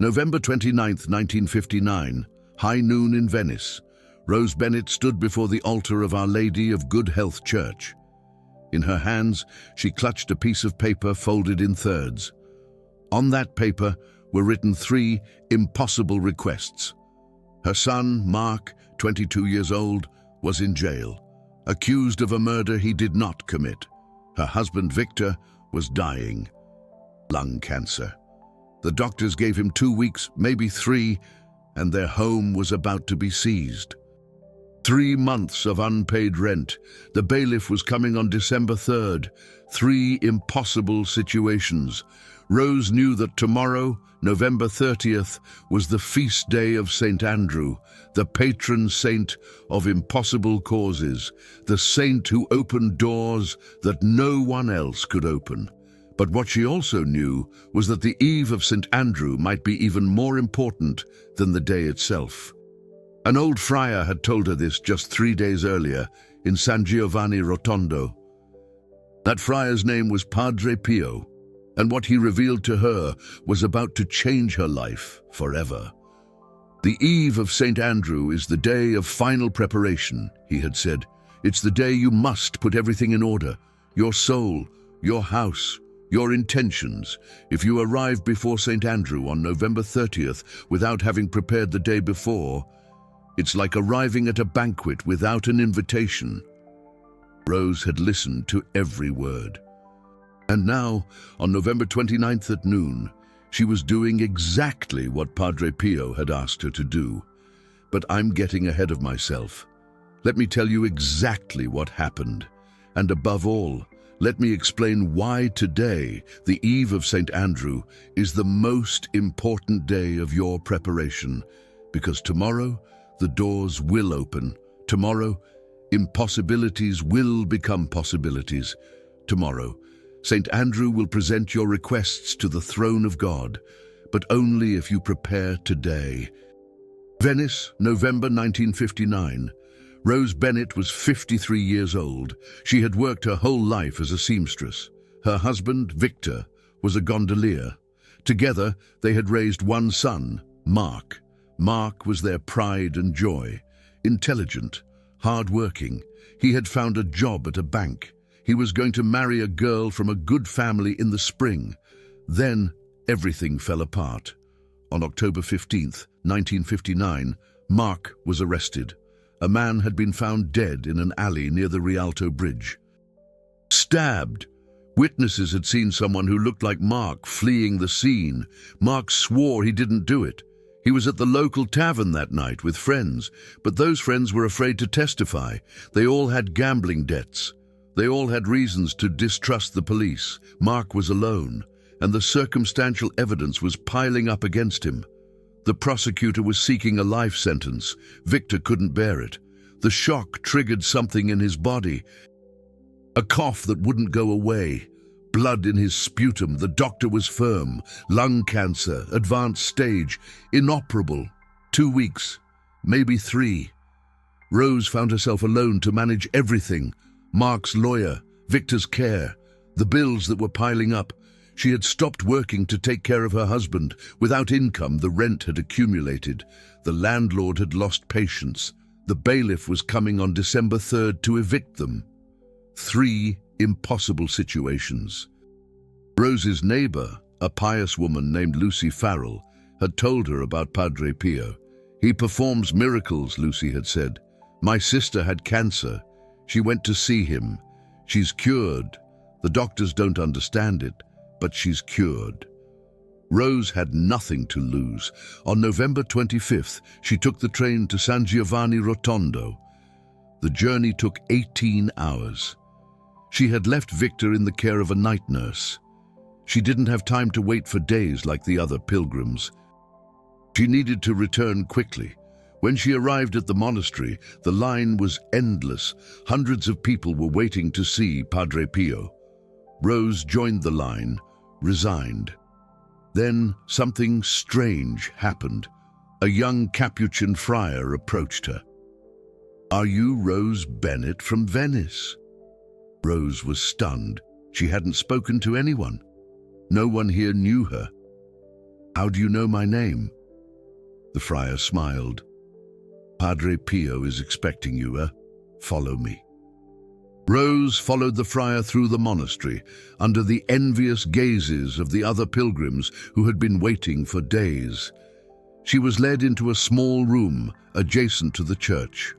November 29th, 1959, high noon in Venice. Rose Bennett stood before the altar of Our Lady of Good Health Church. In her hands, she clutched a piece of paper folded in thirds. On that paper were written 3 impossible requests. Her son, Mark, 22 years old, was in jail, accused of a murder he did not commit. Her husband, Victor, was dying. Lung cancer. The doctors gave him 2 weeks, maybe 3, and their home was about to be seized. 3 months of unpaid rent. The bailiff was coming on December 3rd. 3 impossible situations. Rose knew that tomorrow, November 30th, was the feast day of St. Andrew, the patron saint of impossible causes, the saint who opened doors that no one else could open. But what she also knew was that the eve of St. Andrew might be even more important than the day itself. An old friar had told her this just 3 days earlier in San Giovanni Rotondo. That friar's name was Padre Pio, and what he revealed to her was about to change her life forever. The eve of St. Andrew is the day of final preparation, he had said. It's the day you must put everything in order, your soul, your house, your intentions. If you arrive before St. Andrew on November 30th without having prepared the day before, it's like arriving at a banquet without an invitation. Rose had listened to every word. And now, on November 29th at noon, she was doing exactly what Padre Pio had asked her to do. But I'm getting ahead of myself. Let me tell you exactly what happened. And above all, let me explain why today, the eve of St. Andrew, is the most important day of your preparation. Because tomorrow, the doors will open. Tomorrow, impossibilities will become possibilities. Tomorrow, St. Andrew will present your requests to the throne of God, but only if you prepare today. Venice, November 1959. Rose Bennett was 53 years old. She had worked her whole life as a seamstress. Her husband, Victor, was a gondolier. Together, they had raised one son, Mark. Mark was their pride and joy. Intelligent, hard-working. He had found a job at a bank. He was going to marry a girl from a good family in the spring. Then, everything fell apart. On October 15th, 1959, Mark was arrested. A man had been found dead in an alley near the Rialto Bridge. Stabbed. Witnesses had seen someone who looked like Mark fleeing the scene. Mark swore he didn't do it. He was at the local tavern that night with friends, but those friends were afraid to testify. They all had gambling debts. They all had reasons to distrust the police. Mark was alone, and the circumstantial evidence was piling up against him. The prosecutor was seeking a life sentence. Victor couldn't bear it. The shock triggered something in his body. A cough that wouldn't go away. Blood in his sputum. The doctor was firm. Lung cancer, advanced stage, inoperable. 2 weeks, maybe 3. Rose found herself alone to manage everything. Mark's lawyer, Victor's care, the bills that were piling up. She had stopped working to take care of her husband. Without income, the rent had accumulated. The landlord had lost patience. The bailiff was coming on December 3rd to evict them. 3 impossible situations. Rose's neighbor, a pious woman named Lucy Farrell, had told her about Padre Pio. He performs miracles, Lucy had said. My sister had cancer. She went to see him. She's cured. The doctors don't understand it, but she's cured. Rose had nothing to lose. On November 25th, she took the train to San Giovanni Rotondo. The journey took 18 hours. She had left Victor in the care of a night nurse. She didn't have time to wait for days like the other pilgrims. She needed to return quickly. When she arrived at the monastery, the line was endless. Hundreds of people were waiting to see Padre Pio. Rose joined the line, resigned. Then something strange happened. A young Capuchin friar approached her. "Are you Rose Bennett from Venice?" Rose was stunned. She hadn't spoken to anyone. No one here knew her. How do you know my name? The friar smiled. Padre Pio is expecting you, Follow me. Rose followed the friar through the monastery, under the envious gazes of the other pilgrims who had been waiting for days. She was led into a small room adjacent to the church.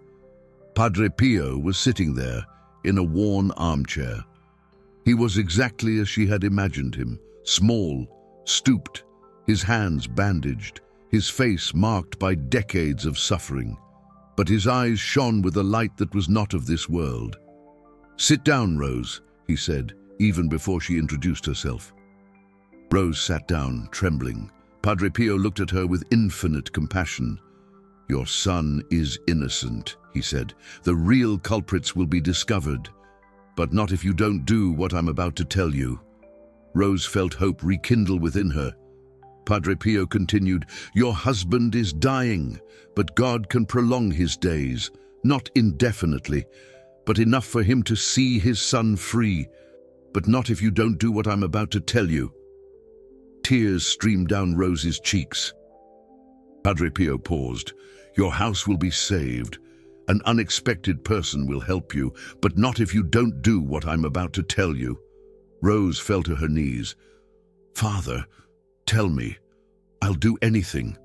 Padre Pio was sitting there in a worn armchair. He was exactly as she had imagined him, small, stooped, his hands bandaged, his face marked by decades of suffering. But his eyes shone with a light that was not of this world. "Sit down, Rose," he said, even before she introduced herself. Rose sat down, trembling. Padre Pio looked at her with infinite compassion. "Your son is innocent," he said. "The real culprits will be discovered, but not if you don't do what I'm about to tell you." Rose felt hope rekindle within her. Padre Pio continued, "Your husband is dying, but God can prolong his days, not indefinitely, but enough for him to see his son free, but not if you don't do what I'm about to tell you." Tears streamed down Rose's cheeks. Padre Pio paused. "Your house will be saved. An unexpected person will help you, but not if you don't do what I'm about to tell you." Rose fell to her knees. "Father, tell me. I'll do anything."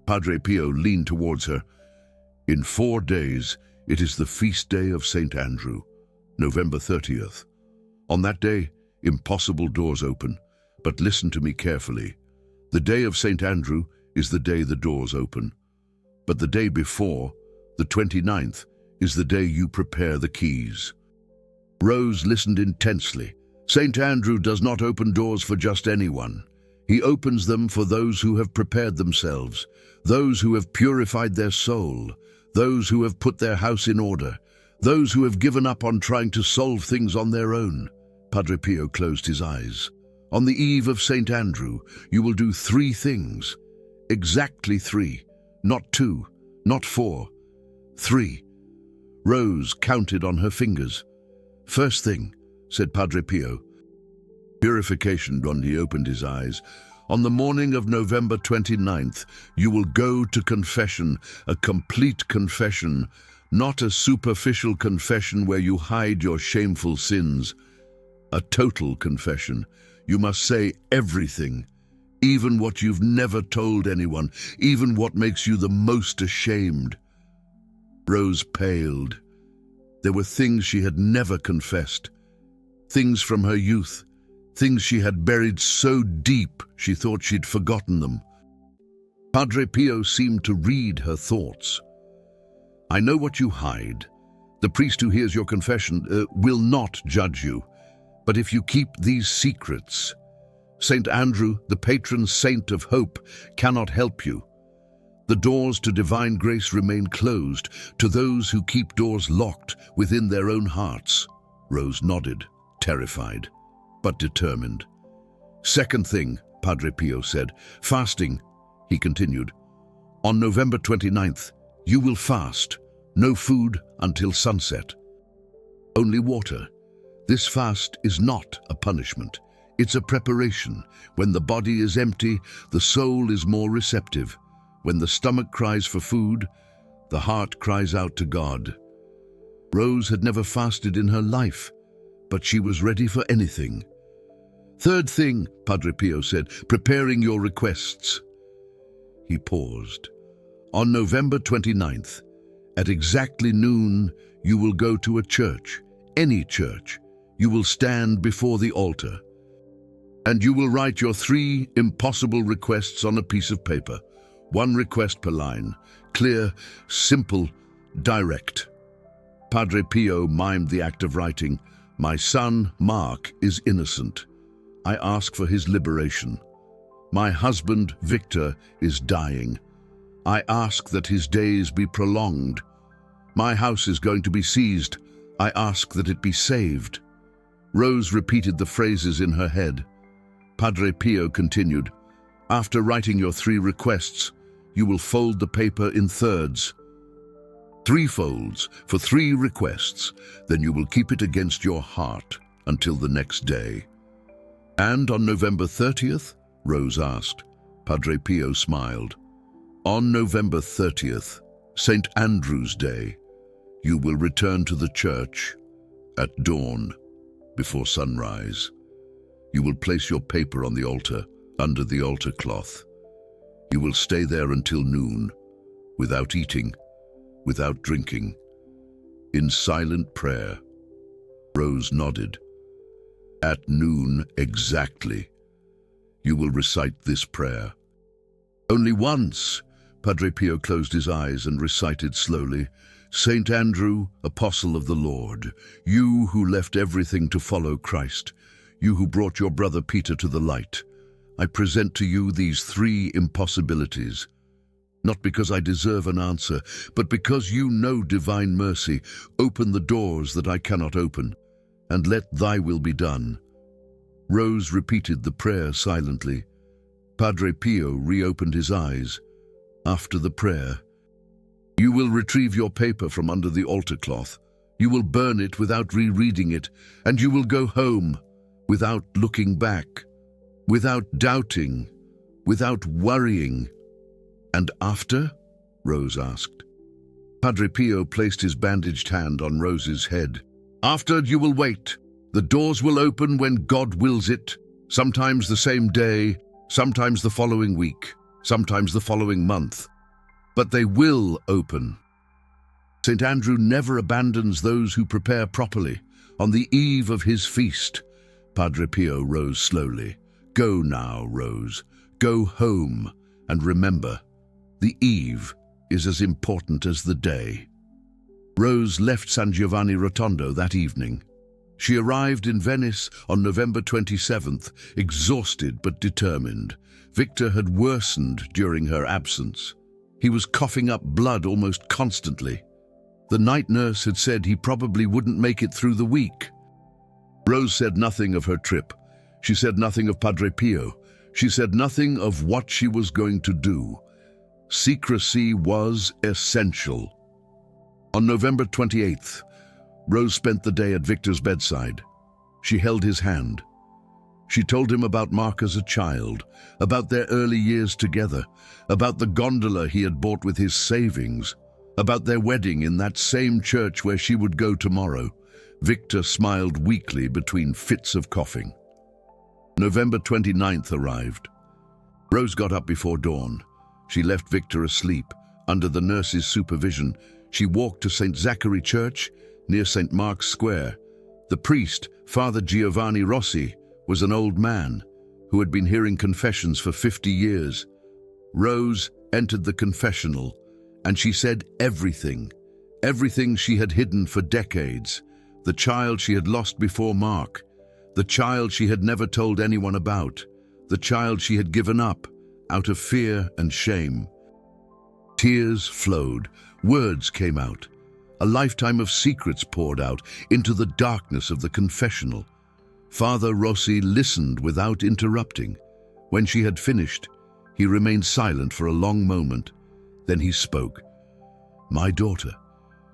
Padre Pio leaned towards her. "In 4 days, it is the feast day of St. Andrew, November 30th. On that day, impossible doors open, but listen to me carefully. The day of St. Andrew is the day the doors open. But the day before, the 29th, is the day you prepare the keys." Rose listened intensely. St. Andrew does not open doors for just anyone. He opens them for those who have prepared themselves, those who have purified their soul, those who have put their house in order, those who have given up on trying to solve things on their own. Padre Pio closed his eyes. "On the eve of St. Andrew, you will do 3 things. Exactly 3. Not 2, not 4. 3. Rose counted on her fingers. "First thing," said Padre Pio. Purification. He opened his eyes. "On the morning of November 29th, you will go to confession, a complete confession, not a superficial confession where you hide your shameful sins. A total confession. You must say everything, even what you've never told anyone, even what makes you the most ashamed." Rose paled. There were things she had never confessed, things from her youth, things she had buried so deep she thought she'd forgotten them. Padre Pio seemed to read her thoughts. "I know what you hide. The priest who hears your confession will not judge you. But if you keep these secrets, St. Andrew, the patron saint of hope, cannot help you. The doors to divine grace remain closed to those who keep doors locked within their own hearts." Rose nodded, terrified, but determined. "Second thing," Padre Pio said, "fasting." He continued, "On November 29th, you will fast, no food until sunset. Only water. This fast is not a punishment. It's a preparation. When the body is empty, the soul is more receptive. When the stomach cries for food, the heart cries out to God." Rose had never fasted in her life, but she was ready for anything. "Third thing," Padre Pio said, "preparing your requests." He paused. "On November 29th, at exactly noon, you will go to a church, any church. You will stand before the altar, and you will write your 3 impossible requests on a piece of paper. 1 request per line, clear, simple, direct." Padre Pio mimed the act of writing. "My son, Mark, is innocent. I ask for his liberation. My husband, Victor, is dying. I ask that his days be prolonged. My house is going to be seized. I ask that it be saved." Rose repeated the phrases in her head. Padre Pio continued, "After writing your 3 requests, you will fold the paper in thirds. 3 folds for 3 requests. Then you will keep it against your heart until the next day." "And on November 30th?" Rose asked. Padre Pio smiled. On November 30th, St. Andrew's Day, you will return to the church at dawn, before sunrise. You will place your paper on the altar, under the altar cloth. You will stay there until noon, without eating, without drinking, in silent prayer. Rose nodded. At noon exactly, you will recite this prayer. Only once, Padre Pio closed his eyes and recited slowly, Saint Andrew, Apostle of the Lord, you who left everything to follow Christ, you who brought your brother Peter to the light, I present to you these 3 impossibilities. Not because I deserve an answer, but because you know divine mercy. Open the doors that I cannot open, and let thy will be done. Rose repeated the prayer silently. Padre Pio reopened his eyes. After the prayer, you will retrieve your paper from under the altar cloth. You will burn it without rereading it, and you will go home without looking back, without doubting, without worrying. And after? Rose asked. Padre Pio placed his bandaged hand on Rose's head. After, you will wait. The doors will open when God wills it, sometimes the same day, sometimes the following week, sometimes the following month. But they will open. St. Andrew never abandons those who prepare properly. On the eve of his feast, Padre Pio rose slowly. Go now, Rose. Go home, and remember, the eve is as important as the day. Rose left San Giovanni Rotondo that evening. She arrived in Venice on November 27th, exhausted but determined. Victor had worsened during her absence. He was coughing up blood almost constantly. The night nurse had said he probably wouldn't make it through the week. Rose said nothing of her trip. She said nothing of Padre Pio. She said nothing of what she was going to do. Secrecy was essential. On November 28th, Rose spent the day at Victor's bedside. She held his hand. She told him about Mark as a child, about their early years together, about the gondola he had bought with his savings, about their wedding in that same church where she would go tomorrow. Victor smiled weakly between fits of coughing. November 29th arrived. Rose got up before dawn. She left Victor asleep. Under the nurse's supervision, she walked to St. Zachary Church near St. Mark's Square. The priest, Father Giovanni Rossi, was an old man who had been hearing confessions for 50 years. Rose entered the confessional, and she said everything she had hidden for decades. The child she had lost before Mark, the child she had never told anyone about, the child she had given up out of fear and shame. Tears flowed, words came out. A lifetime of secrets poured out into the darkness of the confessional. Father Rossi listened without interrupting. When she had finished, he remained silent for a long moment. Then he spoke. My daughter,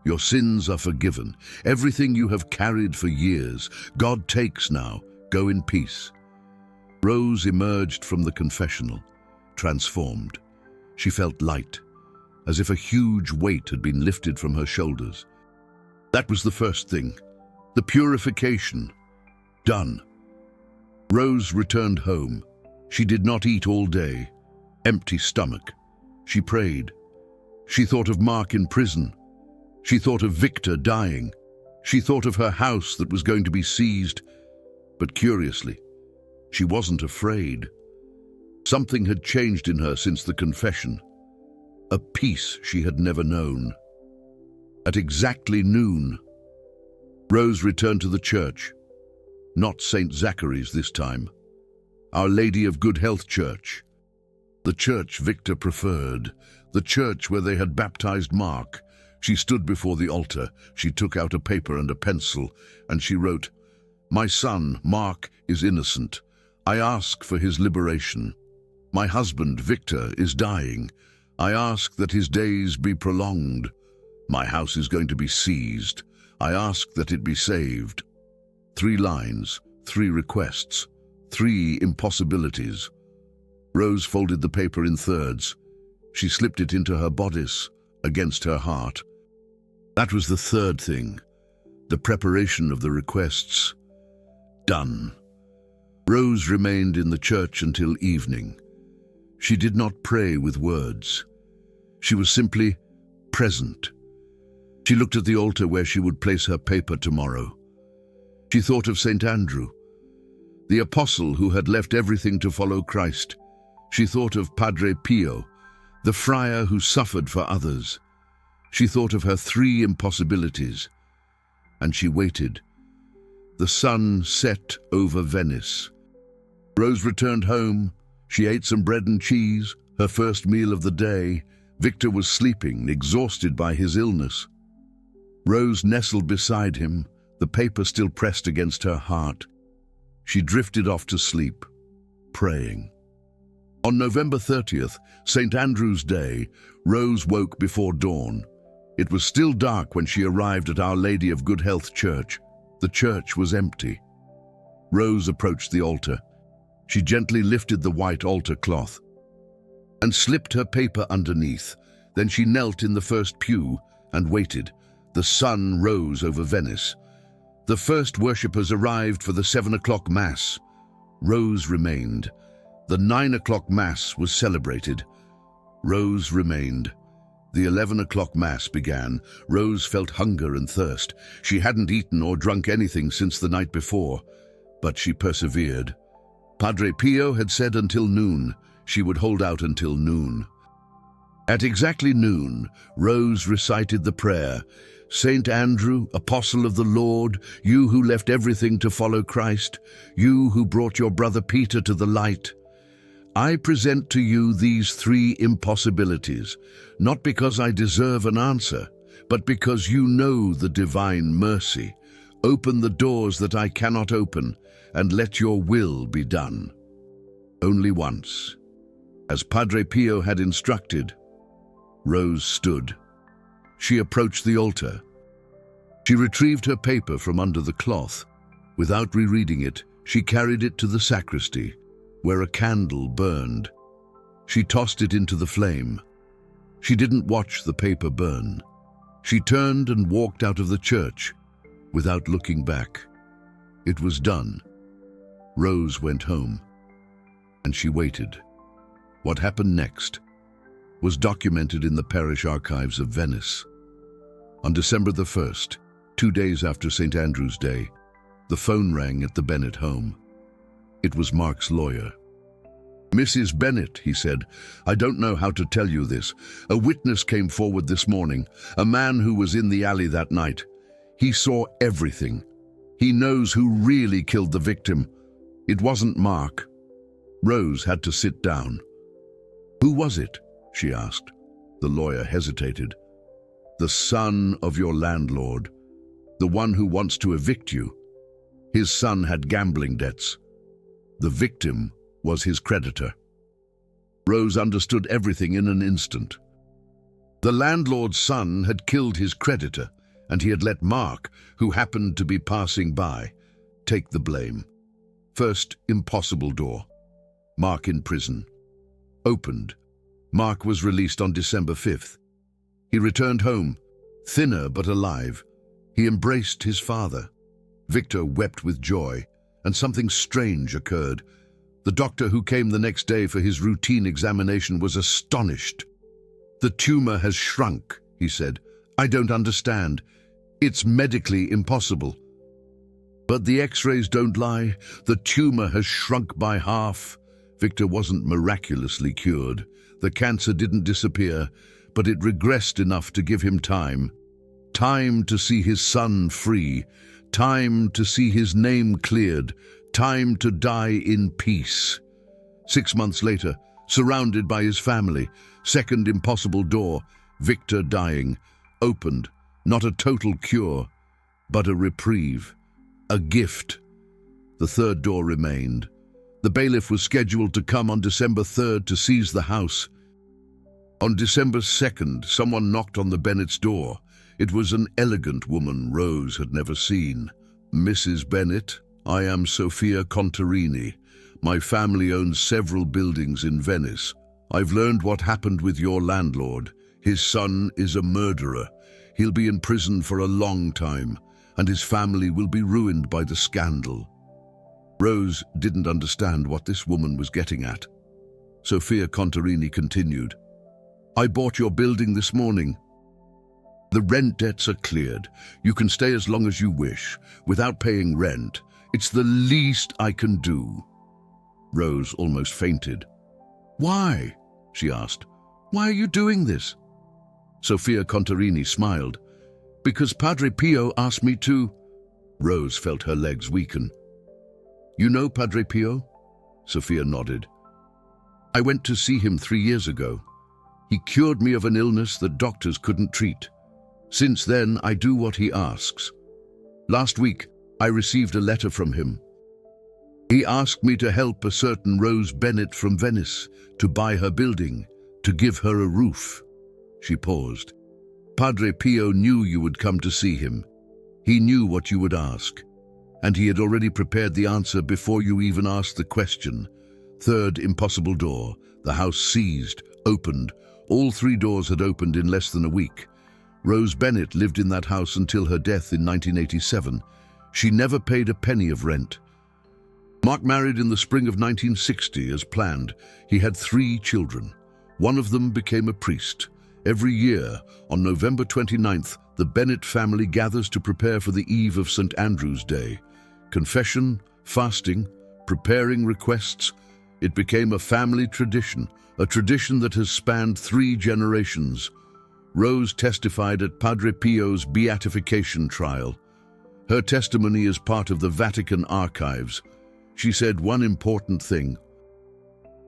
your sins are forgiven. Everything you have carried for years, God takes now. Go in peace. Rose emerged from the confessional, transformed. She felt light, as if a huge weight had been lifted from her shoulders. That was the first thing, the purification. Done. Rose returned home. She did not eat all day. Empty stomach. She prayed. She thought of Mark in prison. She thought of Victor dying. She thought of her house that was going to be seized. But curiously, she wasn't afraid. Something had changed in her since the confession. A peace she had never known. At exactly noon, Rose returned to the church. Not St. Zachary's this time. Our Lady of Good Health Church. The church Victor preferred. The church where they had baptized Mark. She stood before the altar. She took out a paper and a pencil, and she wrote, My son, Mark, is innocent. I ask for his liberation. My husband, Victor, is dying. I ask that his days be prolonged. My house is going to be seized. I ask that it be saved. 3 lines, 3 requests, 3 impossibilities. Rose folded the paper in thirds. She slipped it into her bodice, against her heart. That was the third thing, the preparation of the requests. Done. Rose remained in the church until evening. She did not pray with words. She was simply present. She looked at the altar where she would place her paper tomorrow. She thought of St. Andrew, the apostle who had left everything to follow Christ. She thought of Padre Pio, the friar who suffered for others. She thought of her 3 impossibilities, and she waited. The sun set over Venice. Rose returned home. She ate some bread and cheese, her first meal of the day. Victor was sleeping, exhausted by his illness. Rose nestled beside him, the paper still pressed against her heart. She drifted off to sleep, praying. On November 30th, St. Andrew's Day, Rose woke before dawn. It was still dark when she arrived at Our Lady of Good Health Church. The church was empty. Rose approached the altar. She gently lifted the white altar cloth and slipped her paper underneath. Then she knelt in the first pew and waited. The sun rose over Venice. The first worshippers arrived for the 7 o'clock Mass. Rose remained. The 9 o'clock Mass was celebrated. Rose remained. The 11 o'clock Mass began. Rose felt hunger and thirst. She hadn't eaten or drunk anything since the night before, but she persevered. Padre Pio had said until noon. She would hold out until noon. At exactly noon, Rose recited the prayer, "Saint Andrew, apostle of the Lord, you who left everything to follow Christ, you who brought your brother Peter to the light, I present to you these 3 impossibilities, not because I deserve an answer, but because you know the divine mercy. Open the doors that I cannot open, and let your will be done." Only once. As Padre Pio had instructed, Rose stood. She approached the altar. She retrieved her paper from under the cloth. Without rereading it, she carried it to the sacristy, where a candle burned. She tossed it into the flame. She didn't watch the paper burn. She turned and walked out of the church without looking back. It was done. Rose went home, and she waited. What happened next was documented in the parish archives of Venice. On December the 1st, 2 days after St. Andrew's Day, the phone rang at the Bennett home. It was Mark's lawyer. "Mrs. Bennett," he said, "I don't know how to tell you this. A witness came forward this morning, a man who was in the alley that night. He saw everything. He knows who really killed the victim. It wasn't Mark." Rose had to sit down. "Who was it?" she asked. The lawyer hesitated. "The son of your landlord, the one who wants to evict you. His son had gambling debts. The victim was his creditor." Rose understood everything in an instant. The landlord's son had killed his creditor, and he had let Mark, who happened to be passing by, take the blame. First impossible door. Mark in prison. Opened. Mark was released on December 5th. He returned home, thinner but alive. He embraced his father. Victor wept with joy, and something strange occurred. The doctor who came the next day for his routine examination was astonished. "The tumor has shrunk," he said. "I don't understand. It's medically impossible." "But the x-rays don't lie. The tumor has shrunk by half." Victor wasn't miraculously cured. The cancer didn't disappear, but it regressed enough to give him time. Time to see his son free. Time to see his name cleared. Time to die in peace. 6 months later, surrounded by his family, second impossible door, Victor dying, opened, not a total cure, but a reprieve, a gift. The third door remained. The bailiff was scheduled to come on December 3rd to seize the house. On December 2nd, someone knocked on the Bennett's door. It was an elegant woman Rose had never seen. "Mrs. Bennett, I am Sophia Contarini. My family owns several buildings in Venice. I've learned what happened with your landlord. His son is a murderer. He'll be in prison for a long time, and his family will be ruined by the scandal." Rose didn't understand what this woman was getting at. Sophia Contarini continued, "I bought your building this morning. The rent debts are cleared. You can stay as long as you wish, without paying rent. It's the least I can do." Rose almost fainted. "Why?" she asked. "Why are you doing this?" Sophia Contarini smiled. "Because Padre Pio asked me to." Rose felt her legs weaken. "You know Padre Pio?" Sophia nodded. "I went to see him 3 years ago. He cured me of an illness that doctors couldn't treat. Since then, I do what he asks. Last week, I received a letter from him. He asked me to help a certain Rose Bennett from Venice to buy her building, to give her a roof." She paused. "Padre Pio knew you would come to see him. He knew what you would ask, and he had already prepared the answer before you even asked the question. Third impossible door, the house seized, opened. All 3 doors had opened in less than a week. Rose Bennett lived in that house until her death in 1987. She never paid a penny of rent. Mark married in the spring of 1960 as planned. He had 3 children. One of them became a priest. Every year, on November 29th, the Bennett family gathers to prepare for the eve of St. Andrew's Day. Confession, fasting, preparing requests. It became a family tradition, a tradition that has spanned 3 generations. Rose testified at Padre Pio's beatification trial. Her testimony is part of the Vatican archives. She said one important thing.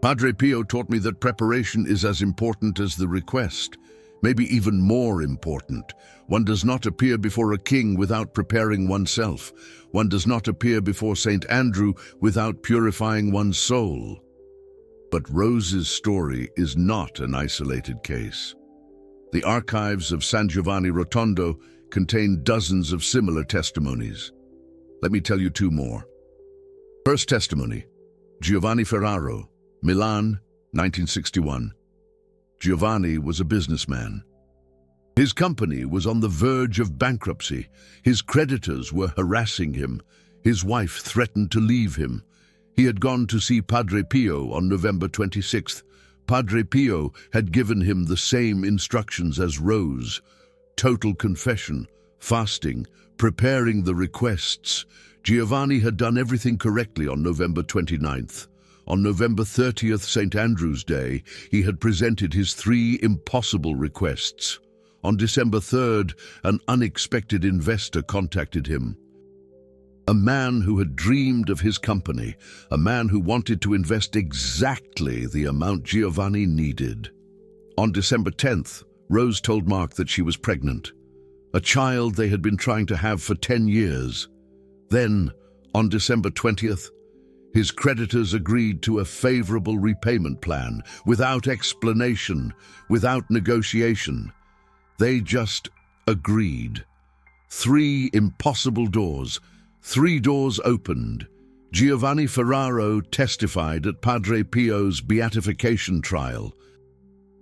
"Padre Pio taught me that preparation is as important as the request, maybe even more important. One does not appear before a king without preparing oneself. One does not appear before St. Andrew without purifying one's soul." But Rose's story is not an isolated case. The archives of San Giovanni Rotondo contain dozens of similar testimonies. Let me tell you 2 more. First testimony, Giovanni Ferraro, Milan, 1961. Giovanni was a businessman. His company was on the verge of bankruptcy. His creditors were harassing him. His wife threatened to leave him. He had gone to see Padre Pio on November 26th. Padre Pio had given him the same instructions as Rose: total confession, fasting, preparing the requests. Giovanni had done everything correctly on November 29th. On November 30th, St. Andrew's Day, he had presented his 3 impossible requests. On December 3rd, an unexpected investor contacted him. A man who had dreamed of his company, a man who wanted to invest exactly the amount Giovanni needed. On December 10th, Rose told Mark that she was pregnant, a child they had been trying to have for 10 years. Then, on December 20th, his creditors agreed to a favorable repayment plan, without explanation, without negotiation. They just agreed. 3 impossible doors. 3 doors opened. Giovanni Ferraro testified at Padre Pio's beatification trial.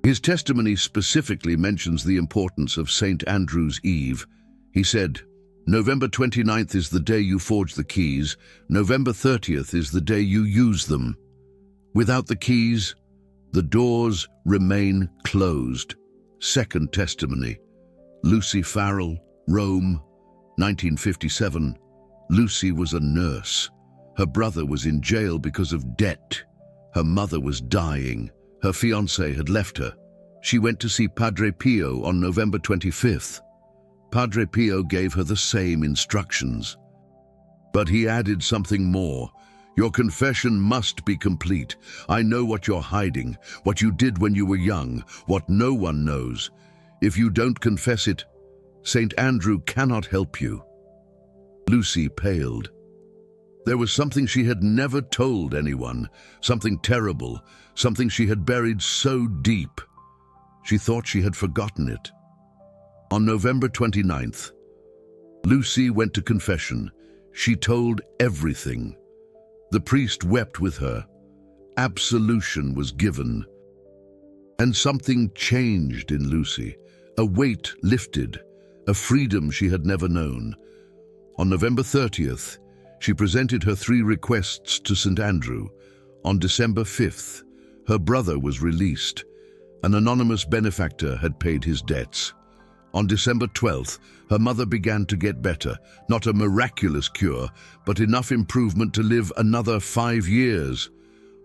His testimony specifically mentions the importance of St. Andrew's Eve. He said, "November 29th is the day you forge the keys. November 30th is the day you use them. Without the keys, the doors remain closed." Second testimony, Lucy Farrell, Rome, 1957. Lucy was a nurse. Her brother was in jail because of debt. Her mother was dying. Her fiancé had left her. She went to see Padre Pio on November 25th. Padre Pio gave her the same instructions. But he added something more. "Your confession must be complete. I know what you're hiding, what you did when you were young, what no one knows. If you don't confess it, St. Andrew cannot help you." Lucy paled. There was something she had never told anyone, something terrible, something she had buried so deep. She thought she had forgotten it. On November 29th, Lucy went to confession. She told everything. The priest wept with her. Absolution was given. And something changed in Lucy. A weight lifted, a freedom she had never known. On November 30th, she presented her 3 requests to St. Andrew. On December 5th, her brother was released. An anonymous benefactor had paid his debts. On December 12th, her mother began to get better, not a miraculous cure, but enough improvement to live another 5 years.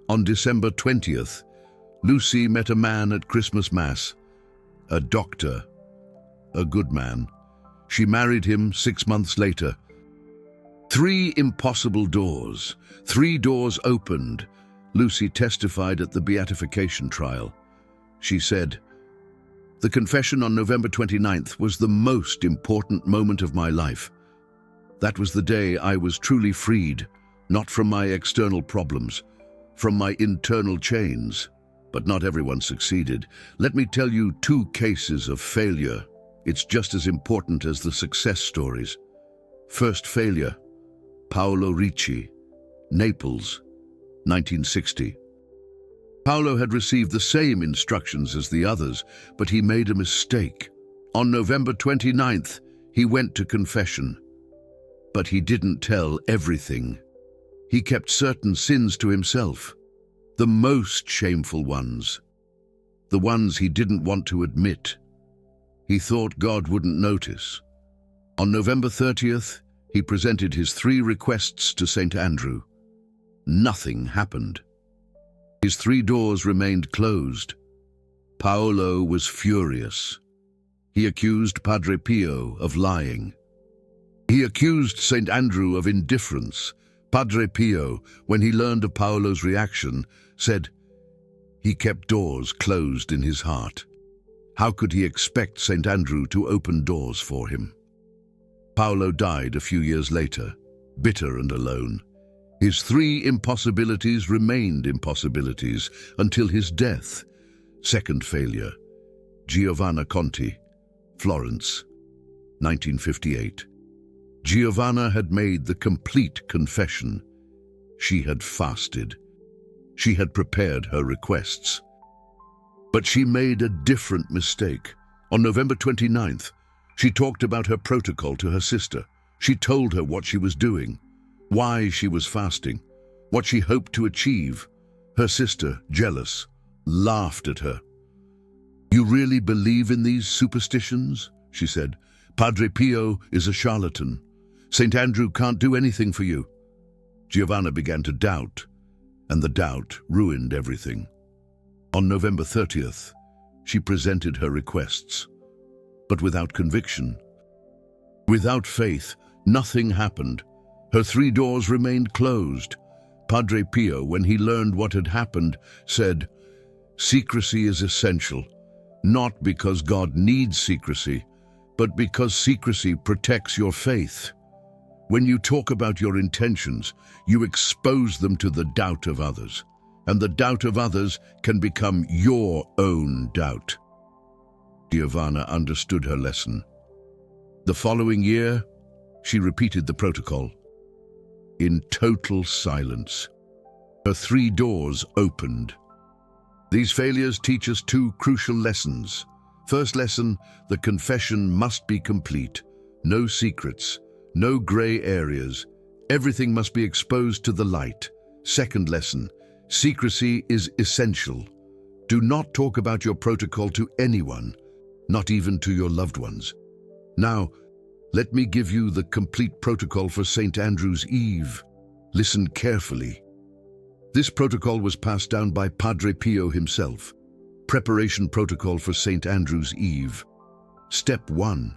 On December 20th, Lucy met a man at Christmas Mass, a doctor, a good man. She married him 6 months later. 3 impossible doors, 3 doors opened. Lucy testified at the beatification trial. She said, "The confession on November 29th was the most important moment of my life. That was the day I was truly freed, not from my external problems, from my internal chains." But not everyone succeeded. Let me tell you 2 cases of failure. It's just as important as the success stories. First failure, Paolo Ricci, Naples, 1960. Paolo had received the same instructions as the others, but he made a mistake. On November 29th, he went to confession. But he didn't tell everything. He kept certain sins to himself, the most shameful ones, the ones he didn't want to admit. He thought God wouldn't notice. On November 30th, he presented his 3 requests to St. Andrew. Nothing happened. His 3 doors remained closed. Paolo was furious. He accused Padre Pio of lying. He accused St. Andrew of indifference. Padre Pio, when he learned of Paolo's reaction, said he kept doors closed in his heart. How could he expect St. Andrew to open doors for him? Paolo died a few years later, bitter and alone. His 3 impossibilities remained impossibilities until his death. Second failure, Giovanna Conti, Florence, 1958. Giovanna had made the complete confession. She had fasted. She had prepared her requests. But she made a different mistake. On November 29th, she talked about her protocol to her sister. She told her what she was doing, why she was fasting, what she hoped to achieve. Her sister, jealous, laughed at her. "You really believe in these superstitions?" she said. "Padre Pio is a charlatan. St. Andrew can't do anything for you." Giovanna began to doubt, and the doubt ruined everything. On November 30th, she presented her requests, but without conviction. Without faith, nothing happened. Her 3 doors remained closed. Padre Pio, when he learned what had happened, said, "Secrecy is essential, not because God needs secrecy, but because secrecy protects your faith. When you talk about your intentions, you expose them to the doubt of others, and the doubt of others can become your own doubt." Giovanna understood her lesson. The following year, she repeated the protocol. In total silence, her 3 doors opened. These failures teach us 2 crucial lessons. First lesson, the confession must be complete. No secrets, no gray areas. Everything must be exposed to the light. Second lesson, secrecy is essential. Do not talk about your protocol to anyone, not even to your loved ones. Now, let me give you the complete protocol for St. Andrew's Eve. Listen carefully. This protocol was passed down by Padre Pio himself. Preparation protocol for St. Andrew's Eve. Step 1.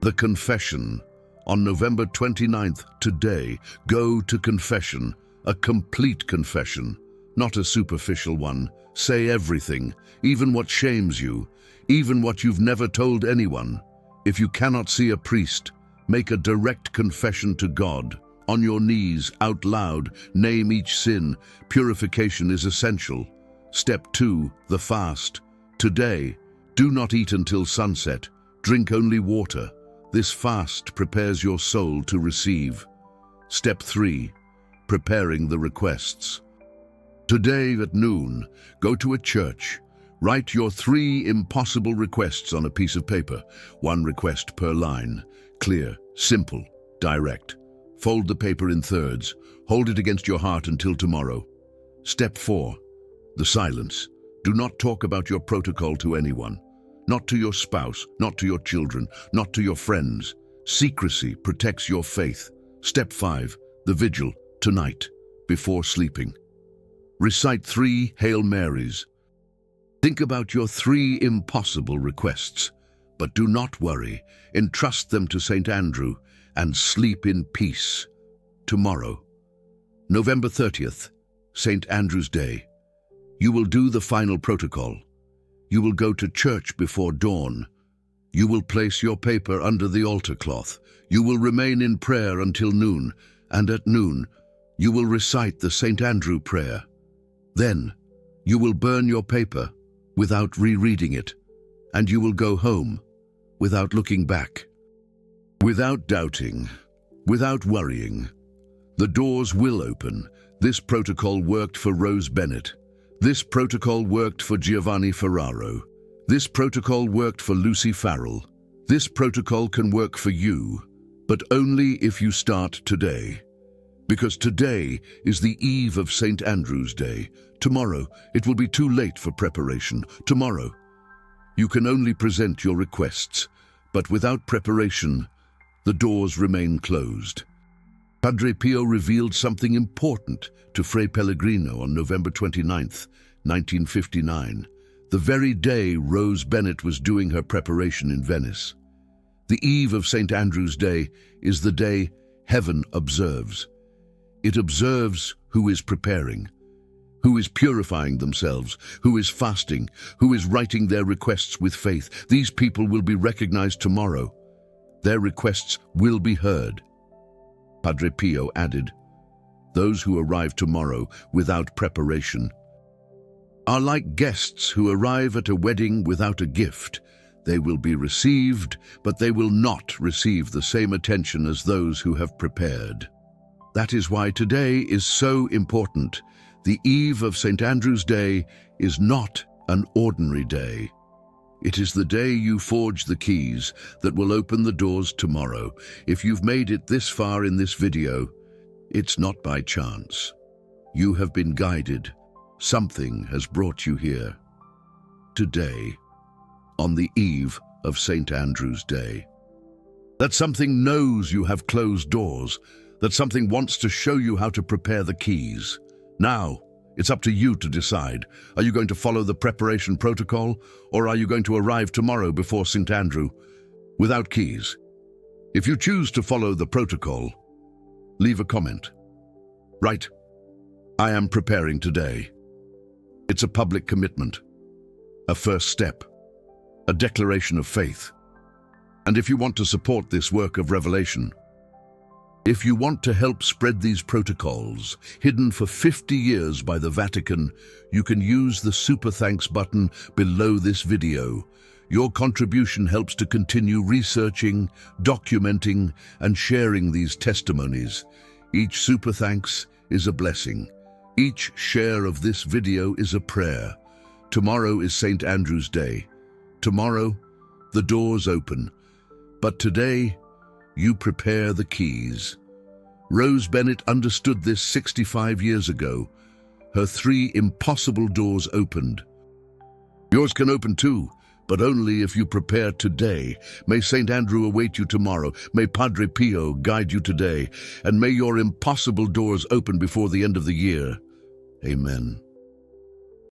The confession. On November 29th, today, go to confession. A complete confession, not a superficial one. Say everything, even what shames you, even what you've never told anyone. If you cannot see a priest, make a direct confession to God. On your knees, out loud, name each sin. Purification is essential. Step 2, the fast. Today, do not eat until sunset. Drink only water. This fast prepares your soul to receive. Step 3, preparing the requests. Today at noon, go to a church. Write your 3 impossible requests on a piece of paper, 1 request per line. Clear, simple, direct. Fold the paper in thirds. Hold it against your heart until tomorrow. Step 4. The silence. Do not talk about your protocol to anyone. Not to your spouse, not to your children, not to your friends. Secrecy protects your faith. Step 5. The vigil, tonight, before sleeping. Recite 3 Hail Marys. Think about your 3 impossible requests, but do not worry. Entrust them to St. Andrew and sleep in peace. Tomorrow, November 30th, St. Andrew's Day. You will do the final protocol. You will go to church before dawn. You will place your paper under the altar cloth. You will remain in prayer until noon, and at noon, you will recite the St. Andrew prayer. Then, you will burn your paper without rereading it, and you will go home without looking back. Without doubting, without worrying. The doors will open. This protocol worked for Rose Bennett. This protocol worked for Giovanni Ferraro. This protocol worked for Lucy Farrell. This protocol can work for you, but only if you start today. Because today is the eve of St. Andrew's Day. Tomorrow, it will be too late for preparation. Tomorrow, you can only present your requests, but without preparation, the doors remain closed. Padre Pio revealed something important to Fray Pellegrino on November 29th, 1959, the very day Rose Bennett was doing her preparation in Venice. The eve of St. Andrew's Day is the day heaven observes. It observes who is preparing, who is purifying themselves, who is fasting, who is writing their requests with faith. These people will be recognized tomorrow. Their requests will be heard. Padre Pio added, those who arrive tomorrow without preparation are like guests who arrive at a wedding without a gift. They will be received, but they will not receive the same attention as those who have prepared. That is why today is so important. The eve of St. Andrew's Day is not an ordinary day. It is the day you forge the keys that will open the doors tomorrow. If you've made it this far in this video, it's not by chance. You have been guided. Something has brought you here. Today, on the eve of St. Andrew's Day. That something knows you have closed doors, that something wants to show you how to prepare the keys. Now, it's up to you to decide. Are you going to follow the preparation protocol, or are you going to arrive tomorrow before St. Andrew without keys? If you choose to follow the protocol, leave a comment. Write, I am preparing today. It's a public commitment, a first step, a declaration of faith. And if you want to support this work of revelation, if you want to help spread these protocols, hidden for 50 years by the Vatican, you can use the Super Thanks button below this video. Your contribution helps to continue researching, documenting, and sharing these testimonies. Each Super Thanks is a blessing. Each share of this video is a prayer. Tomorrow is St. Andrew's Day. Tomorrow, the doors open. But today, you prepare the keys. Rose Bennett understood this 65 years ago. Her 3 impossible doors opened. Yours can open too, but only if you prepare today. May St. Andrew await you tomorrow. May Padre Pio guide you today. And may your impossible doors open before the end of the year. Amen.